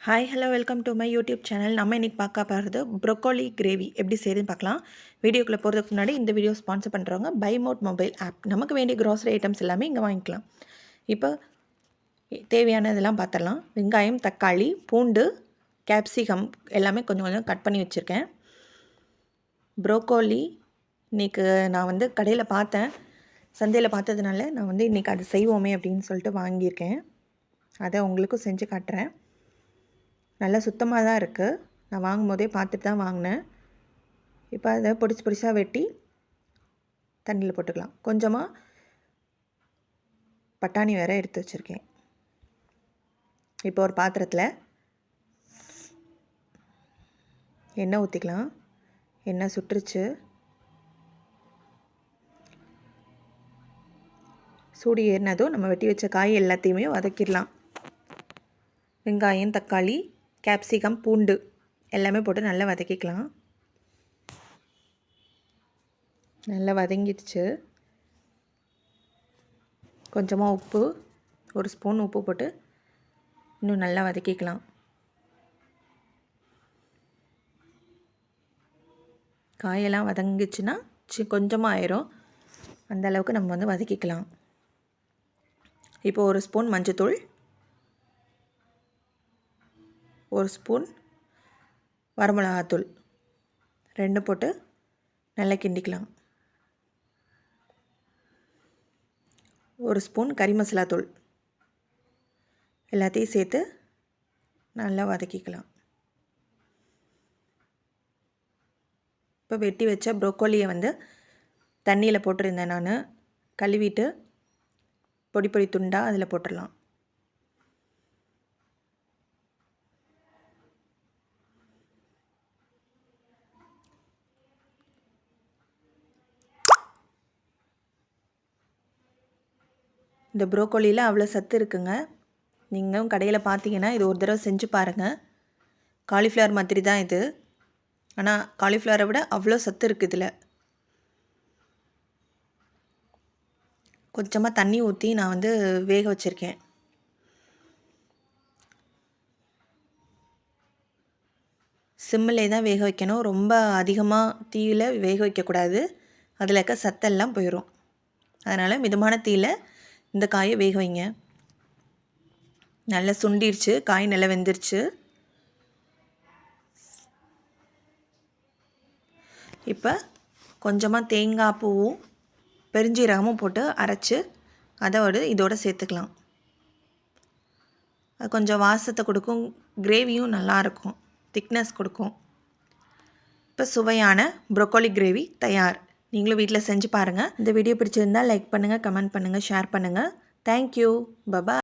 Hi hello welcome to my YouTube channel. நம்ம இன்றைக்கி பார்க்க போகிறது ப்ரொக்கோலி கிரேவி எப்படி செய்யுதுன்னு பார்க்கலாம். வீடியோக்குள்ளே போகிறதுக்கு முன்னாடி இந்த வீடியோ ஸ்பான்சர் பண்ணுறவங்க பை மோட் மொபைல் ஆப். நமக்கு வேண்டிய க்ராசரி ஐட்டம்ஸ் எல்லாமே இங்கே வாங்கிக்கலாம். இப்போ தேவையான இதெல்லாம் பார்த்துடலாம். வெங்காயம், தக்காளி, பூண்டு, கேப்சிகம் எல்லாமே கொஞ்சம் கொஞ்சம் கட் பண்ணி வச்சுருக்கேன். ப்ரோக்கோலி இன்றைக்கி நான் கடையில் பார்த்தேன், சந்தையில் பார்த்ததுனால நான் இன்றைக்கி அது செய்வோமே அப்படின்னு சொல்லிட்டு வாங்கியிருக்கேன். அதை உங்களுக்கும் செஞ்சு காட்டுறேன். நல்லா சுத்தமாக தான் இருக்குது. நான் வாங்கும்போதே பார்த்துட்டு தான் வாங்கினேன். இப்போ அதை பொடிசாக வெட்டி தண்ணியில் போட்டுக்கலாம். கொஞ்சமாக பட்டாணி வேறு எடுத்து வச்சுருக்கேன். இப்போ ஒரு பாத்திரத்தில் எண்ணெய் ஊற்றிக்கலாம். எண்ணெய் சுட்டுருச்சு. சூடு ஏறினதும் நம்ம வெட்டி வச்ச காய் எல்லாத்தையுமே வதக்கிடலாம். வெங்காயம், தக்காளி, கேப்சிகம், பூண்டு எல்லாமே போட்டு நல்லா வதக்கிக்கலாம். நல்லா வதங்கிடுச்சு. கொஞ்சமாக உப்பு, ஒரு ஸ்பூன் உப்பு போட்டு இன்னும் நல்லா வதக்கிக்கலாம். காயெல்லாம் வதங்கிச்சுன்னா கொஞ்சமாக ஆயிரும். அந்த அளவுக்கு நம்ம வதக்கிக்கலாம். இப்போ ஒரு ஸ்பூன் மஞ்சத்தூள், ஒரு ஸ்பூன் வரமிளகாத்தூள் 2 போட்டு நல்லா கிண்டிக்கலாம். ஒரு ஸ்பூன் கறி மசாலா தூள் எல்லாத்தையும் சேர்த்து நல்லா வதக்கிக்கலாம். இப்போ வெட்டி வச்ச ப்ரோக்கோலியை தண்ணியில் போட்டிருந்தேன். நான் கழுவிட்டு பொடி பொடி துண்டாக அதில் போட்டுடலாம். இந்த ப்ரோக்கோலியில் அவ்வளோ சத்து இருக்குங்க. நீங்களும் கடையில் பார்த்தீங்கன்னா இது ஒரு தடவை செஞ்சு பாருங்கள். காலிஃப்ளவர் மாதிரி தான் இது, ஆனால் காலிஃப்ளவரை விட அவ்வளோ சத்து இருக்குது இதில். கொஞ்சமாக தண்ணி ஊற்றி நான் வேக வச்சுருக்கேன். சிம்மிலே தான் வேக வைக்கணும். ரொம்ப அதிகமாக தீயில் வேக வைக்கக்கூடாது. அதில் இருக்க சத்தெல்லாம் போயிடும். அதனால் மிதமான தீயில் இந்த காயை வேக வைங்க. நல்லா சுண்டிருச்சு, காய் நல்லா வெந்துருச்சு. இப்போ கொஞ்சமாக தேங்காய் பூவும் பெருஞ்சீரகமும் போட்டு அரைச்சி அதை இதோடு சேர்த்துக்கலாம். அது கொஞ்சம் வாசத்தை கொடுக்கும், கிரேவியும் நல்லாயிருக்கும், திக்னஸ் கொடுக்கும். இப்போ சுவையான ப்ரோக்கோலி கிரேவி தயார். நீங்களும் வீட்டில் செஞ்சு பாருங்கள். இந்த வீடியோ பிடிச்சிருந்தால் லைக் பண்ணுங்கள், கமெண்ட் பண்ணுங்கள், ஷேர் பண்ணுங்கள். தேங்க்யூ. பபாய்.